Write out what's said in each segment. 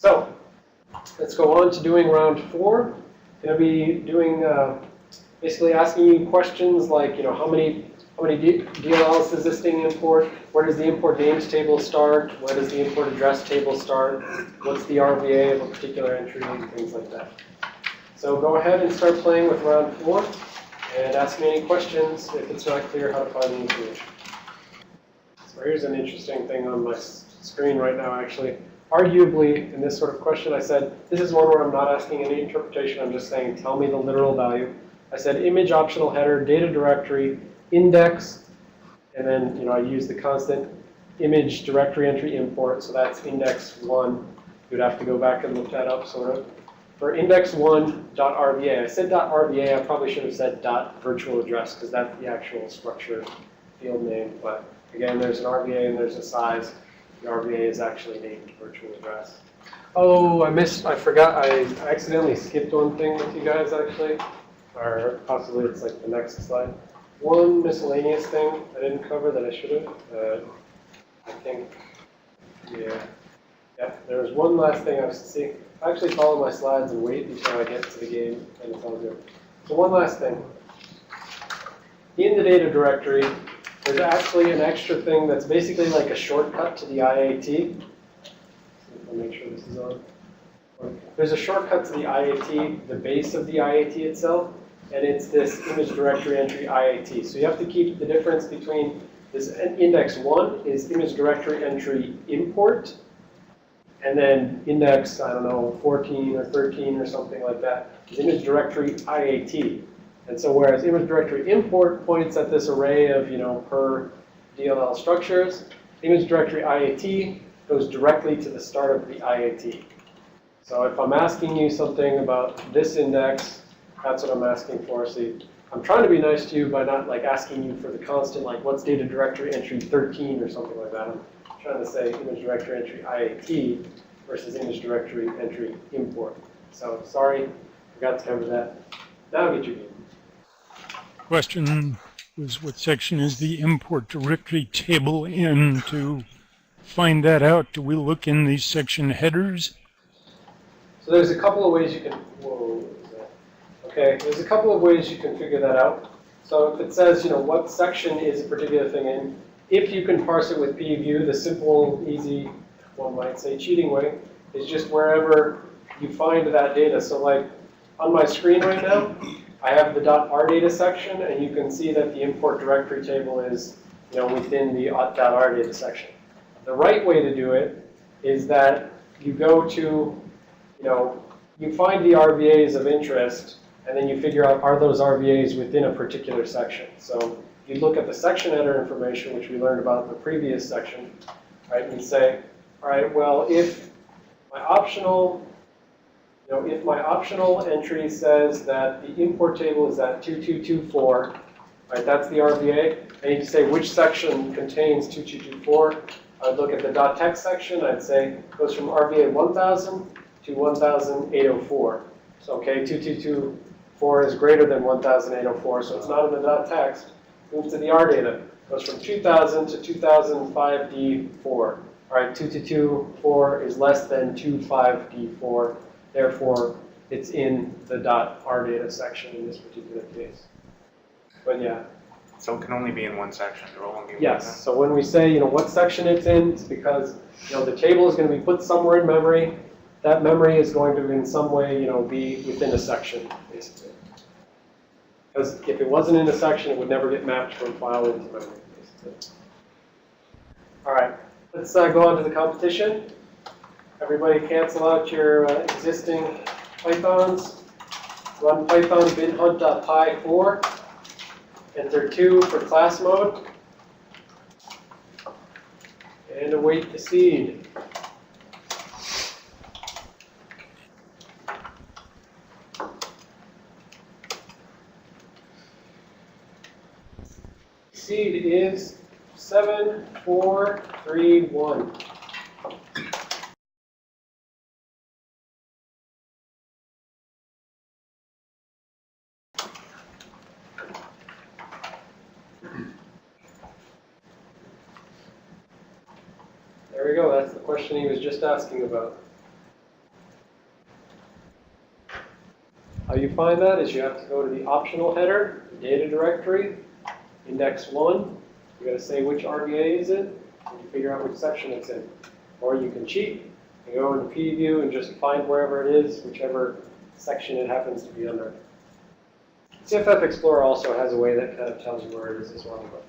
So let's go on to doing round 4. Going to be doing basically asking you questions like, how many DLLs does this thing import? Where does the import names table start? Where does the import address table start? What's the RVA of a particular entry? And things like that. So go ahead and start playing with round 4 and ask me any questions if it's not clear how to find the information. So here's an interesting thing on my screen right now, actually. Arguably, in this sort of question, I said, this is one where I'm not asking any interpretation. I'm just saying, tell me the literal value. I said image optional header, data directory, index, and then I use the constant image directory entry import. So that's index 1. You'd have to go back and look that up, sort of. For index1.rva, I said .rva. I probably should have said .virtual address because that's the actual structure field name. But again, there's an RVA and there's a size. The RVA is actually named virtual address. Oh, I forgot. I accidentally skipped one thing with you guys, actually. Or possibly it's like the next slide. One miscellaneous thing I didn't cover that I should have. I think, yeah, there was one last thing I was see. I actually follow my slides and wait until I get to the game, and it's all good. So one last thing. In the data directory, there's actually an extra thing that's basically like a shortcut to the IAT. I'll make sure this is on. There's a shortcut to the IAT, the base of the IAT itself, and it's this image directory entry IAT. So you have to keep the difference between this index 1 is image directory entry import, and then index, 14 or 13 or something like that is image directory IAT. And so whereas image directory import points at this array of, per DLL structures, image directory IAT goes directly to the start of the IAT. So if I'm asking you something about this index, that's what I'm asking for. So I'm trying to be nice to you by not asking you for the constant, what's data directory entry 13 or something like that. I'm trying to say image directory entry IAT versus image directory entry import. So sorry, forgot to cover that. Now I'll get your game. Question was, what section is the import directory table in? To find that out, do we look in these section headers? So there's a couple of ways you can, whoa, what is that? Okay, there's a couple of ways you can figure that out. So if it says, what section is a particular thing in, if you can parse it with pview, the simple, easy, one might say cheating way, is just wherever you find that data. So on my screen right now, I have the .rdata section, and you can see that the import directory table is, within the .rdata section. The right way to do it is that you go to, you find the RVAs of interest, and then you figure out, are those RVAs within a particular section? So you look at the section header information, which we learned about in the previous section, right, and say, all right, well, if my optional entry says that the import table is at 2224, right, that's the RVA, I need to say which section contains 2224. I'd look at the .text section, I'd say it goes from RVA 1000 to 1804. So, okay, 2224 is greater than 1804, so it's not in the .text. Move to the RData, it goes from 2000 to 2005D4. All right, 2224 is less than 25D4. Therefore, it's in the .rdata section in this particular case. But yeah. So it can only be in one section. There will only be yes. one. So when we say, what section it's in, it's because, the table is going to be put somewhere in memory. That memory is going to, in some way, be within a section, basically. Because if it wasn't in a section, it would never get mapped from file into memory, basically. All right. Let's go on to the competition. Everybody cancel out your existing Pythons. Run Python BinHunt.py4. Enter 2 for class mode. And await the seed. Seed is 7431. There we go. That's the question he was just asking about. How you find that is you have to go to the optional header, the data directory, index 1. You got to say which RVA is it, and you figure out which section it's in. Or you can cheat and go into PView and just find wherever it is, whichever section it happens to be under. CFF Explorer also has a way that kind of tells you where it is as well, but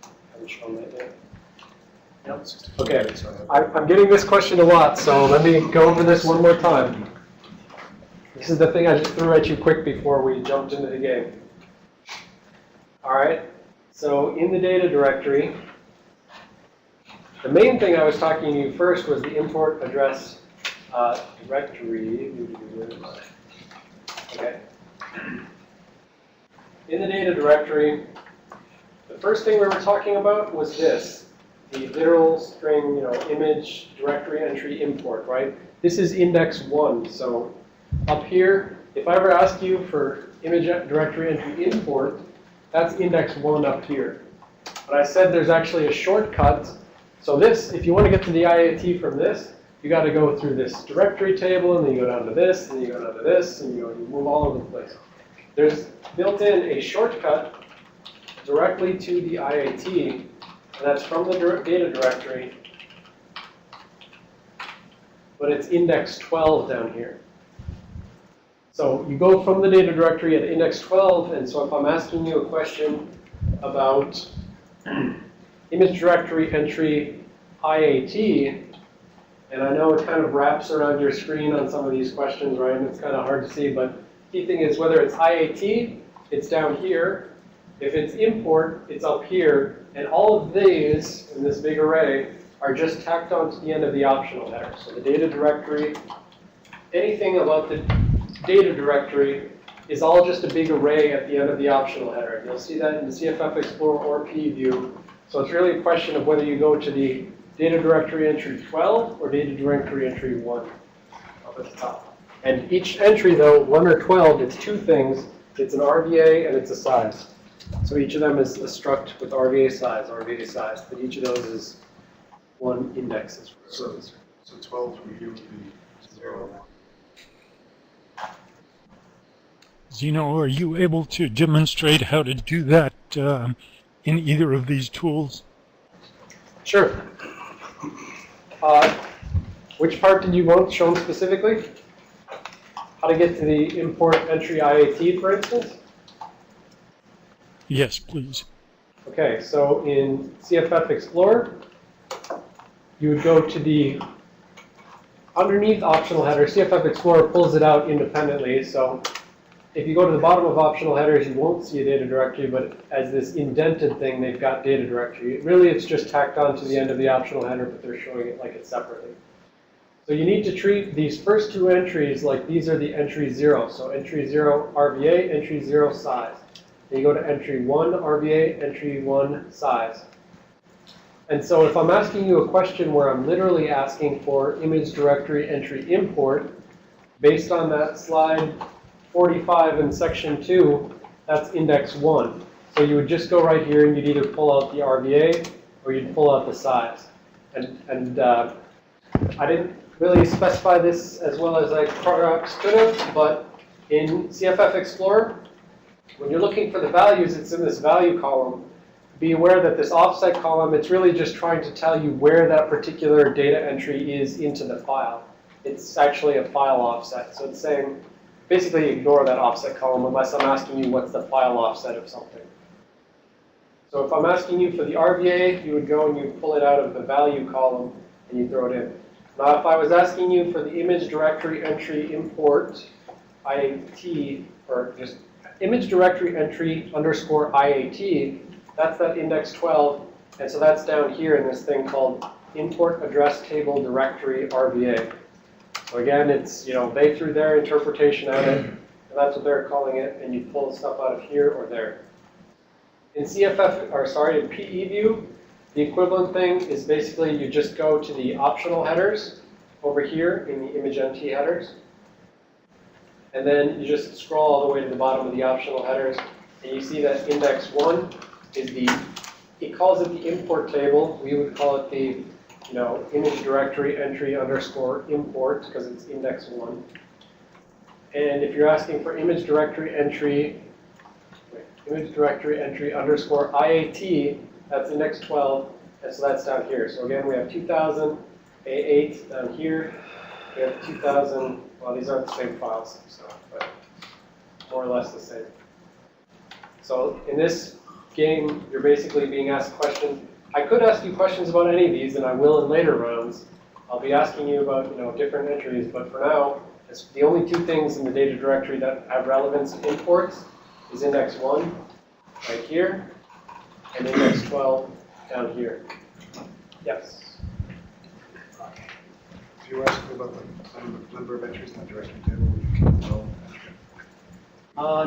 I haven't shown that yet. Yep. Okay, I'm getting this question a lot, so let me go over this one more time. This is the thing I just threw at you quick before we jumped into the game. All right, so in the data directory, the main thing I was talking to you first was the import address directory. Okay. In the data directory, the first thing we were talking about was this, the literal string, image directory entry import, right? This is index 1, so up here, if I ever ask you for image directory entry import, that's index 1 up here. But I said there's actually a shortcut. So this, if you want to get to the IAT from this, you got to go through this directory table, and then you go down to this, and you go down to this, and you move all over the place. There's built in a shortcut directly to the IAT, and that's from the data directory, but it's index 12 down here. So you go from the data directory at index 12, and so if I'm asking you a question about image directory entry IAT, and I know it kind of wraps around your screen on some of these questions, right? And it's kind of hard to see, but the key thing is whether it's IAT, it's down here. If it's import, it's up here. And all of these in this big array are just tacked onto the end of the optional header. So the data directory, anything about the data directory is all just a big array at the end of the optional header. You'll see that in the CFF Explorer or PView. So it's really a question of whether you go to the data directory entry 12 or data directory entry 1 up at the top. And each entry, though, 1 or 12, it's two things. It's an RVA and it's a size. So each of them is a struct with RVA size, but each of those is one index. So 12 from you would be 0. Xeno, are you able to demonstrate how to do that in either of these tools? Sure. Which part did you want shown specifically? How to get to the import entry IAT, for instance? Yes, please. Okay, so in CFF Explorer, you would go to the underneath optional header. CFF Explorer pulls it out independently, so if you go to the bottom of optional headers, you won't see a data directory, but as this indented thing, they've got data directory. Really, it's just tacked on to the end of the optional header, but they're showing it like it's separately. So you need to treat these first two entries like these are the entry 0. So entry 0 RVA, entry 0 size. Then you go to entry 1 RVA, entry 1 size. And so if I'm asking you a question where I'm literally asking for image directory entry import, based on that slide 45 in section 2, that's index 1. So you would just go right here and you'd either pull out the RVA or you'd pull out the size. And I didn't really specify this as well as I perhaps could have, but in CFF Explorer, when you're looking for the values, it's in this value column. Be aware that this offset column, it's really just trying to tell you where that particular data entry is into the file. It's actually a file offset. So it's saying, basically ignore that offset column unless I'm asking you what's the file offset of something. So if I'm asking you for the RVA, you would go and you pull it out of the value column and you throw it in. Now if I was asking you for the image directory entry import IAT, or just image directory entry underscore IAT, that's that index 12, and so that's down here in this thing called import address table directory RVA. So again, it's, they threw their interpretation at it, and that's what they're calling it, and you pull the stuff out of here or there. In in PE view, the equivalent thing is basically you just go to the optional headers over here in the image NT headers, and then you just scroll all the way to the bottom of the optional headers, and you see that index 1 is it calls it the import table. We would call it the image directory entry underscore import because it's index 1. And if you're asking for image directory entry, image directory entry underscore IAT, that's index 12, and so that's down here. So again, we have 2000 A8 down here. We have 2000, well, these aren't the same files, so, but more or less the same. So in this game, you're basically being asked questions. I could ask you questions about any of these, and I will in later rounds. I'll be asking you about, different entries, but for now, it's the only two things in the data directory that have relevance and imports is index 1 right here, and index 12 down here. Yes? If you were asking about the number of entries in the directory table, you can tell.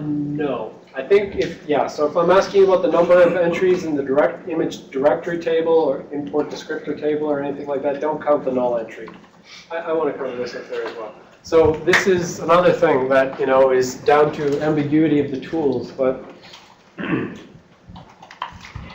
No. I think so if I'm asking you about the number of entries in the direct image directory table or import descriptor table or anything like that, don't count the null entry. I want to cover this up there as well. So this is another thing that, is down to ambiguity of the tools, but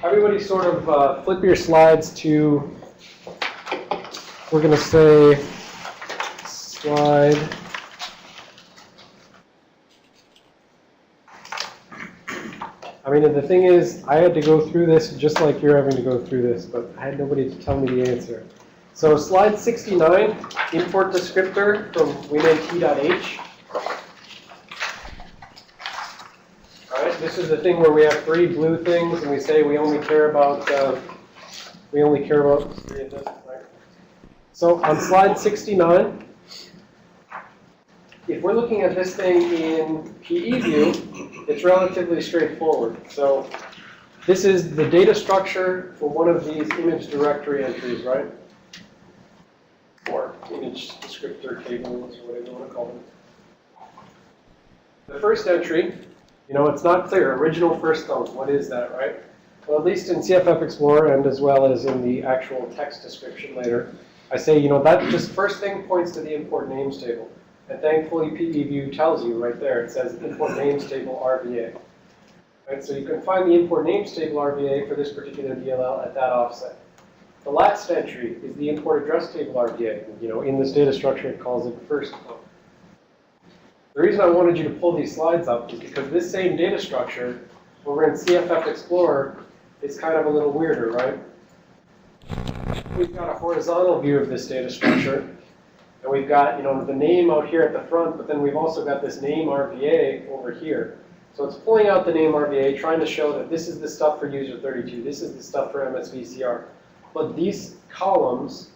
everybody sort of flip your slides to, we're going to say, slide. I mean, the thing is, I had to go through this just like you're having to go through this, but I had nobody to tell me the answer. So slide 69, import descriptor from winnt.h. All right, this is the thing where we have 3 blue things, and we say we only care about 3 of them. Right? So on slide 69, if we're looking at this thing in PE view, it's relatively straightforward. So this is the data structure for one of these image directory entries, right? Or image descriptor tables, or whatever you want to call them. The first entry, it's not clear. Original first thumb, what is that, right? Well, at least in CFF Explorer and as well as in the actual text description later, I say, that just first thing points to the import names table. And thankfully, PE view tells you right there. It says import names table RVA. Right, so you can find the import names table RVA for this particular DLL at that offset. The last entry is the import address table RVA. In this data structure, it calls it first thumb. The reason I wanted you to pull these slides up is because this same data structure over in CFF Explorer is kind of a little weirder, right? We've got a horizontal view of this data structure. And we've got, the name out here at the front, but then we've also got this name RVA over here. So it's pulling out the name RVA, trying to show that this is the stuff for user 32, this is the stuff for MSVCR. But these columns,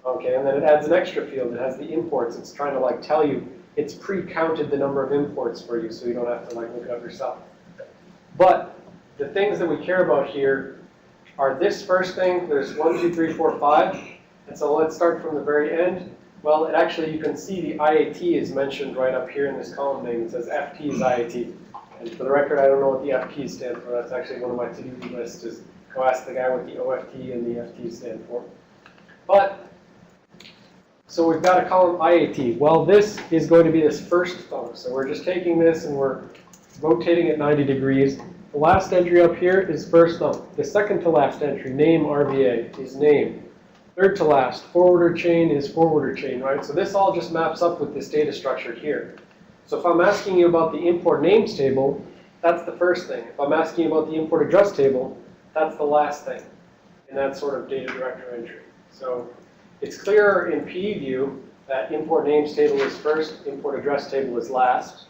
okay, and then it adds an extra field that has the imports. It's trying to tell you it's pre-counted the number of imports for you, so you don't have to look it up yourself. But the things that we care about here are this first thing. There's 1, 2, 3, 4, 5. And so let's start from the very end. Well, you can see the IAT is mentioned right up here in this column name. It says FT is IAT. And for the record, I don't know what the FT stand for. That's actually one of my to-do lists, is go ask the guy what the OFT and the FT stand for. But, so we've got a column IAT. Well, this is going to be this first thumb. So we're just taking this and we're rotating it 90 degrees. The last entry up here is first thumb. The second to last entry, name RVA, is name. Third to last, forwarder chain is forwarder chain, right? So this all just maps up with this data structure here. So if I'm asking you about the import names table, that's the first thing. If I'm asking you about the import address table, that's the last thing in that sort of data directory entry. So it's clearer in PE view that import names table is first, import address table is last.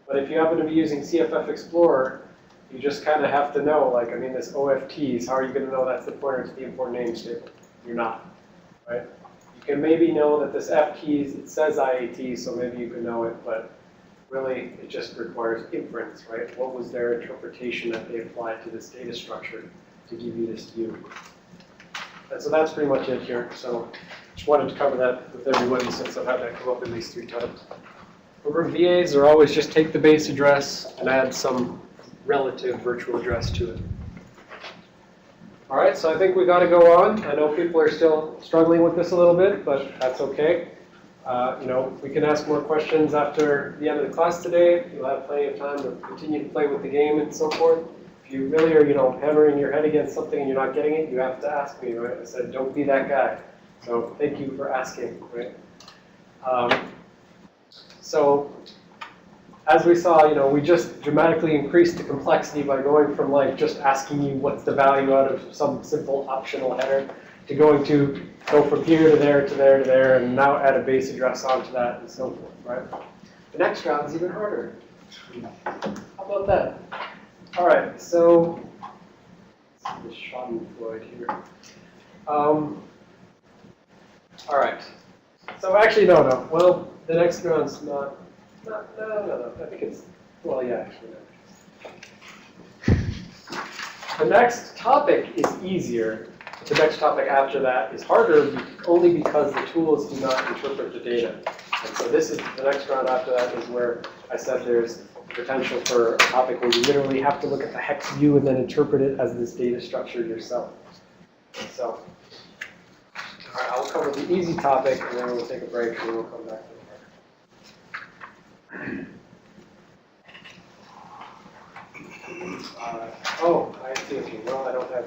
But if you happen to be using CFF Explorer, you just kind of have to know, this OFTs, how are you going to know that's the pointer to the import names table? You're not, right? You can maybe know that this FTs, it says IAT, so maybe you can know it, but really it just requires inference, right? What was their interpretation that they applied to this data structure to give you this view? And so that's pretty much it here. So just wanted to cover that with everybody since I've had that come up at least 3 times. Remember, VAs are always just take the base address and add some relative virtual address to it. All right, so I think we got to go on. I know people are still struggling with this a little bit, but that's okay. We can ask more questions after the end of the class today. You'll have plenty of time to continue to play with the game and so forth. If you really are, hammering your head against something and you're not getting it, you have to ask me, right? I said, don't be that guy. So thank you for asking, right? So as we saw, we just dramatically increased the complexity by going from like just asking you what's the value out of some simple optional header to going to go from here to there to there to there, and now add a base address onto that and so forth, right? The next round is even harder. How about that? All right, so let's see this Schadenfreude here. All right. So actually, no. Well, the next round's no. I think it's, well, yeah, actually, no. The next topic is easier. The next topic after that is harder only because the tools do not interpret the data. And so this is, the next round after that is where I said there's potential for a topic where you literally have to look at the hex view and then interpret it as this data structure yourself. So, all right, I'll cover the easy topic and then we'll take a break and then we'll come back to the hard. Oh, I see. Okay. Well, I don't have